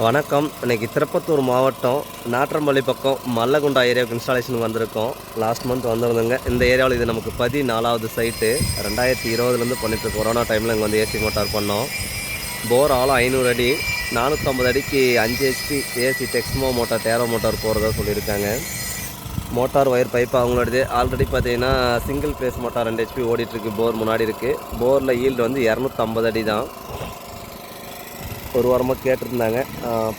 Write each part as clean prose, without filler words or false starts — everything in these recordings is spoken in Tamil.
வணக்கம். இன்றைக்கி திருப்பத்தூர் மாவட்டம் நாற்றம்பள்ளி பக்கம் மல்லகுண்டா ஏரியாவுக்கு இன்ஸ்டாலேஷனுக்கு வந்திருக்கோம். லாஸ்ட் மந்த் வந்திருந்தோங்க. இந்த ஏரியாவில் இது நமக்கு 14வது சைட்டு. 2020 பண்ணிட்டு கொரோனா டைமில் இங்கே வந்து ஏசி மோட்டார் பண்ணோம். போர் ஆழம் 500 அடி, 450 அடிக்கு 5 HP AC Texmo motor tarot motor போகிறதா சொல்லியிருக்காங்க. மோட்டார் ஒயர் பைப் அவங்களோடது ஆல்ரெடி பார்த்தீங்கன்னா சிங்கிள் பேஸ் மோட்டார் 2 HP ஓடிட்டுருக்கு. போர் முன்னாடி இருக்குது. போரில் ஈல்டு வந்து 250 அடி தான். ஒரு வாரமாக கேட்டிருந்தாங்க.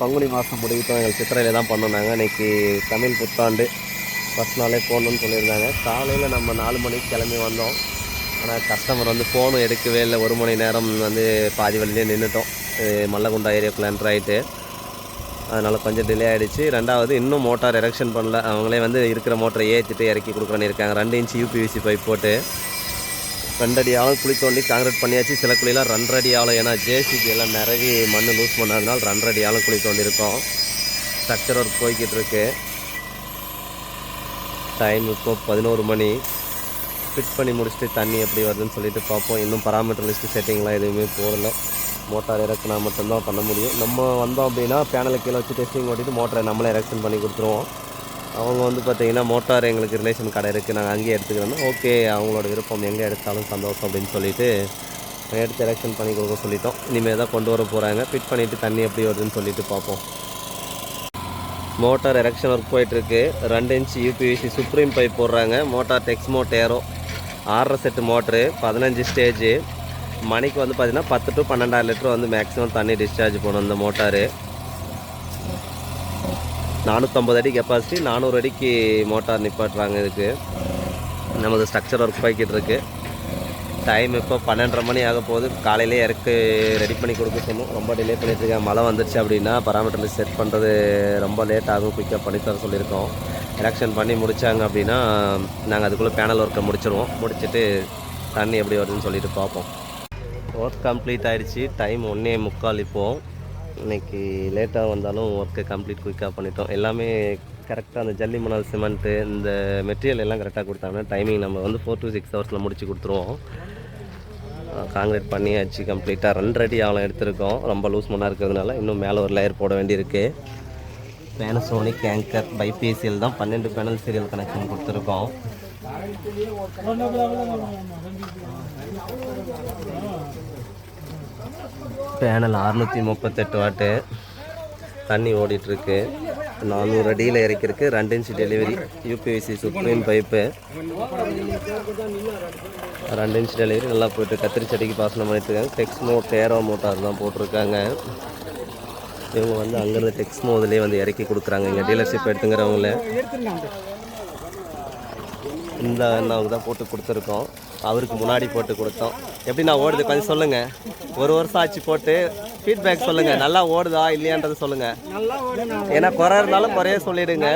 பங்குனி மாதம் முடிவிட்டோம், எங்களுக்கு சித்திரையில் தான் பண்ணுனாங்க. இன்றைக்கி தமிழ் புத்தாண்டு ஃபஸ்ட் நாளே போகணுன்னு சொல்லியிருந்தாங்க. காலையில் நம்ம 4 மணிக்கு கிளம்பி வந்தோம். ஆனால் கஸ்டமர் வந்து ஃபோனும் எடுக்கவே இல்லை. 1 மணி நேரம் வந்து பாதி வழியிலே நின்றுட்டோம். மல்லகுண்டா ஏரியாவுக்குள்ள என்ட்ரு ஆகிட்டு, அதனால் கொஞ்சம் டிலே ஆகிடுச்சு. ரெண்டாவது இன்னும் மோட்டார் எரெக்ஷன் பண்ணல. அவங்களே வந்து இருக்கிற மோட்டரை ஏற்றிட்டு இறக்கி கொடுக்குறேன்னு இருக்காங்க. 2 இன்ச் UPVC பைப் போட்டு 2 அடி ஆழம் குழி தோண்டி காங்கிரீட் பண்ணியாச்சு. சில குழியெல்லாம் 2.5 அடி ஆழம், ஏன்னா ஜேசிபி எல்லாம் நிறவி மண் லூஸ் பண்ணாதனால 2.5 அடி ஆழம் குழி தோண்டியிருக்கோம். ஸ்ட்ரக்சர் ஒர்க் போய்கிட்டு இருக்கு. டைம் இப்போ 11 மணி. ஃபிட் பண்ணி முடிச்சுட்டு தண்ணி எப்படி வருதுன்னு சொல்லிட்டு பார்ப்போம். இன்னும் பராமீட்டர் லிஸ்ட்டு செட்டிங்லாம் எதுவுமே போடலை. மோட்டார் இறக்குனா மட்டும்தான் பண்ண முடியும். நம்ம வந்தோம் அப்படின்னா பேனலை கீழே வச்சு டெஸ்டிங் ஓட்டிட்டு மோட்டரை நம்மளே எரெக்ஷன் பண்ணி கொடுத்துருவோம். அவங்க வந்து பார்த்திங்கன்னா மோட்டார் எங்களுக்கு ரிலேஷன் கடை இருக்குது, நாங்கள் அங்கேயே எடுத்துக்கிறோன்னா ஓகே, அவங்களோட விருப்பம், எங்கே எடுத்தாலும் சந்தோஷம் அப்படின்னு சொல்லிட்டு எடுத்து எரெக்ஷன் பண்ணி கொடுக்க சொல்லிட்டோம். இனிமேல் தான் கொண்டு வர போகிறாங்க. ஃபிட் பண்ணிவிட்டு தண்ணி எப்படி வருதுன்னு சொல்லிட்டு பார்ப்போம். மோட்டார் எரெக்ஷன் ஒர்க் போயிட்டுருக்கு. 2 இன்ச் UPVC சுப்ரீம் பைப் போடுறாங்க. Motor Texmo tarot 6.5 set motor, 15 stage. மணிக்கு வந்து பார்த்திங்கன்னா 10 to 12 லிட்டர் வந்து மேக்ஸிமம் தண்ணி டிஸ்சார்ஜ் போகணும் இந்த மோட்டாரு. 450 அடி கெப்பாசிட்டி, 400 அடிக்கு மோட்டார் நிப்பாட்டுறாங்க. இதுக்கு நமது ஸ்ட்ரக்சர் ஒர்க் போய்கிட்டு இருக்கு. டைம் இப்போ 12:30 மணி ஆக போகுது. காலையிலே இறக்கு ரெடி பண்ணி கொடுக்க சொன்னோம். ரொம்ப டிலே பண்ணிட்டுருக்கேன். மழை வந்துருச்சு அப்படின்னா பராமீட்டரில் செட் பண்ணுறது ரொம்ப லேட் ஆகும். குயிக்காக பண்ணித்தர சொல்லியிருக்கோம். எரெக்ஷன் பண்ணி முடித்தாங்க அப்படின்னா நாங்கள் அதுக்குள்ளே பேனல் ஒர்க்கை முடிச்சிடுவோம். முடிச்சுட்டு தண்ணி எப்படி வருதுன்னு சொல்லிட்டு பார்ப்போம். ஒர்க் கம்ப்ளீட் ஆகிடுச்சு. டைம் 1:45 இப்போது. இன்றைக்கி லேட்டாக வந்தாலும் ஒர்க்கை கம்ப்ளீட் குயிக்காக பண்ணிட்டோம். எல்லாமே கரெக்டாக அந்த ஜல்லி மணல் சிமெண்ட்டு இந்த மெட்டீரியல் எல்லாம் கரெக்டாக கொடுத்தாங்கன்னா டைமிங் நம்ம வந்து 4 to 6 ஹவர்ஸில் முடிச்சு கொடுத்துருவோம். காங்கிரீட் பண்ணியாச்சு கம்ப்ளீட்டாக. 2 அடி ஆழம் எடுத்திருக்கோம். ரொம்ப லூஸ் மண்ணாக இருக்கிறதுனால இன்னும் மேலே ஒரு லேயர் போட வேண்டியிருக்கு. பேனசோனிக் ஆங்கர் பைபிசிஎல் தான் 12 பேனல் சீரியல் கனெக்ஷன் கொடுத்துருக்கோம். பேனல் 638 வாட்டு. தண்ணி ஓடிட்டுருக்கு. 400 அடியில் இறக்கிருக்கு. 2 inch delivery UPVC supreme pipe. 2 inch delivery நல்லா போய்ட்டு கத்திரி செடிக்கு பாசனம் பண்ணிட்டுருக்காங்க. டெக்ஸ்மோ டேரோ மோட்டார் தான் போட்டிருக்காங்க. இவங்க வந்து அங்கேருந்து டெக்ஸ்மோ இதிலே வந்து இறக்கி கொடுக்குறாங்க. இங்கே டீலர்ஷிப் எடுத்துங்கிறவங்கள இந்த அண்ணாவுக்கு தான் போட்டு கொடுத்துருக்கோம். அவருக்கு முன்னாடி போட்டு கொடுத்தோம். எப்படி நான் ஓடுது கொஞ்சம் சொல்லுங்கள். 1 வருஷம் ஆச்சு போட்டு ஃபீட்பேக் சொல்லுங்கள். நல்லா ஓடுதா இல்லையான்றது சொல்லுங்கள். ஏன்னா குறை இருந்தாலும் குறைய சொல்லிவிடுங்க.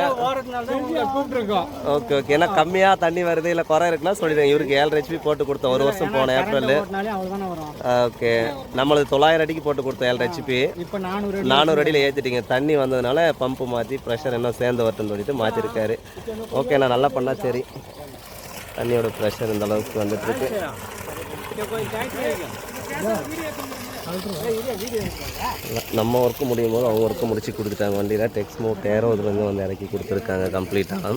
Okay okay. ஏன்னா கம்மியாக தண்ணி வருது இல்லை குறை இருக்குன்னா சொல்லிவிடுங்க. இவருக்கு 7.5 HP போட்டு கொடுத்தோம் 1 வருஷம் போன ஏப்ரல். ஓகே. நம்மளது 900 அடிக்கு போட்டு கொடுத்தோம் 7.5 HP. 400 அடியில் ஏற்றிட்டீங்க. தண்ணி வந்ததுனால பம்பு மாற்றி ப்ரெஷர் என்ன சேர்ந்து வரட்டுன்னு சொல்லிட்டு மாற்றிருக்காரு. ஓகே, நான் நல்லா பண்ணால் சரி. தண்ணியோட ப்ரெஷர் இந்த அளவுக்கு வந்துட்டுருக்கு. நம்ம ஒர்க்கு முடியும் போது அவங்க ஒர்க்கு முடிச்சு கொடுத்துட்டாங்க. வண்டியில் டெக்ஸ்மோ டேரோ இதுலேருந்து வந்து இறக்கி கொடுத்துருக்காங்க கம்ப்ளீட்டாக.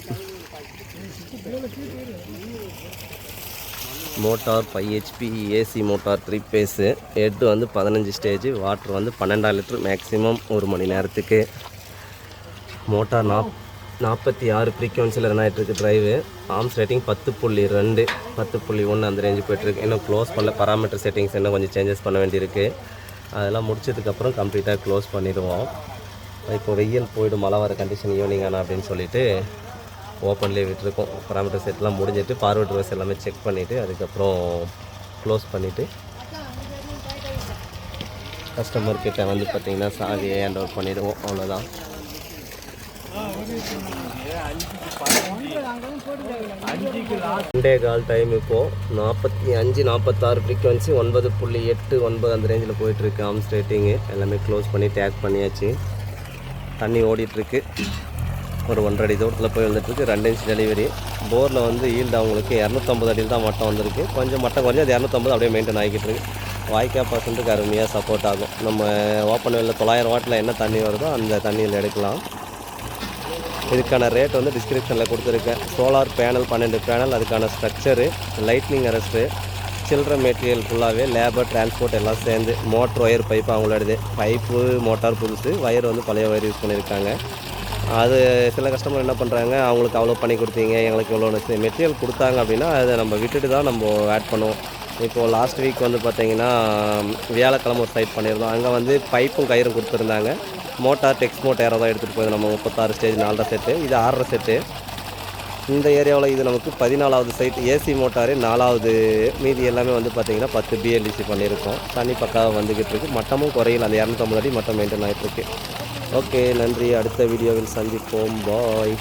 Motor 5 HP AC motor 3 phase. Head வந்து 15 ஸ்டேஜ். வாட்டர் வந்து 12 லிட்டர் மேக்ஸிமம் 1 மணி நேரத்துக்கு. மோட்டார் 46 ஃப்ரீக்வன்சியில் ரன் ஆகிட்டுருக்கு. ட்ரைவு ஆர்ம்ஸ் ரேட்டிங் 10.2 10.1 அந்த ரேஞ்சு போய்ட்டுருக்கு. இன்னும் க்ளோஸ் பண்ணல. பராமீட்டர் செட்டிங்ஸ் இன்னும் கொஞ்சம் சேஞ்சஸ் பண்ண வேண்டியிருக்கு. அதெல்லாம் முடிச்சதுக்கப்புறம் கம்ப்ளீட்டாக க்ளோஸ் பண்ணிடுவோம். இப்போ வெயில் போய்டும், மழை வர கண்டிஷன் ஈவினிங் ஆனால் அப்படின்னு சொல்லிட்டு ஓப்பன்லேயே விட்டுருக்கோம். பராமீட்டர் செட்லாம் முடிஞ்சிட்டு ஃபார்வர்ட் ரிவர்ஸ் எல்லாமே செக் பண்ணிவிட்டு அதுக்கப்புறம் க்ளோஸ் பண்ணிவிட்டு கஸ்டமர்கிட்ட வந்து பார்த்திங்கன்னா சாவியை ஹேண்ட் ஓவர் பண்ணிவிடுவோம். அவ்வளோதான். 2:15 டைம் இப்போது. 45-46 ஃப்ரீக்வன்சி 9.8 9 அந்த ரேஞ்சில் போயிட்டுருக்கு. ஆர்ம்ஸ் ரேட்டிங்கு எல்லாமே க்ளோஸ் பண்ணி டேக் பண்ணியாச்சு. தண்ணி ஓடிட்டுருக்கு. ஒரு 1.5 அடி தூரத்தில் போய் வந்துட்டுருக்கு. 2 இன்ச் டெலிவரி. போரில் வந்து ஈல்டு அவங்களுக்கு 250 அடியில் தான் மட்டம் வந்திருக்கு. கொஞ்சம் மட்டம் குறைஞ்சி அது 250 அப்படியே மெயின்டைன் ஆகிக்கிட்டு இருக்கு. வாய்க்கால் பர்சன்ட்டுக்கு அருமையாக சப்போர்ட் ஆகும். நம்ம ஓப்பன் வெல்ல 900 வாட்டில் என்ன தண்ணி வருதோ அந்த தண்ணியில் எடுக்கலாம். இதுக்கான ரேட் வந்து டிஸ்கிரிப்ஷனில் கொடுத்துருக்கேன். சோலார் பேனல் 12 பேனல், அதுக்கான ஸ்ட்ரக்சரு, லைட்னிங் அரெஸ்ட்டு, சில்ட்ர மெட்டீரியல் ஃபுல்லாகவே, லேபர், டிரான்ஸ்போர்ட் எல்லாம் சேர்ந்து, மோட்ரு, ஒயர், பைப்பு அவங்களோடது. பைப்பு மோட்டார் புதுசு, ஒயர் வந்து பழைய ஒயர் யூஸ் பண்ணியிருக்காங்க. அது சில கஸ்டமர் என்ன பண்ணுறாங்க, அவங்களுக்கு அவ்வளோ பண்ணி கொடுத்தீங்க, எங்களுக்கு இவ்வளோன்னு மெட்டீரியல் கொடுத்தாங்க அப்படின்னா அதை நம்ம விட்டுட்டு தான் நம்ம ஆட் பண்ணுவோம். இப்போது லாஸ்ட் வீக் வந்து பார்த்திங்கன்னா வியாழக்கிழமை ஒரு சைட் பண்ணியிருந்தோம். அங்கே வந்து பைப்பும் கயிறும் கொடுத்துருந்தாங்க. மோட்டார் டெக்ஸ்மோ டேரோ தான் எடுத்துகிட்டு போய் நம்ம 36 ஸ்டேஜ் 4 செட்டு, இது 6 செட்டு. இந்த ஏரியாவில் இது நமக்கு 14வது சைட். ஏசி மோட்டாரு 4வது, மீதி எல்லாமே வந்து பார்த்திங்கன்னா 10 பிஎல்டிசி பண்ணியிருக்கோம். தண்ணி பக்காவாக வந்துக்கிட்டு இருக்குது. மட்டமும் குறையில், அந்த 250 அடி மட்டம் மெயின்டைன் ஆகிட்டுருக்கு. ஓகே, நன்றி. அடுத்த வீடியோவில் சந்திப்போம். பாய்.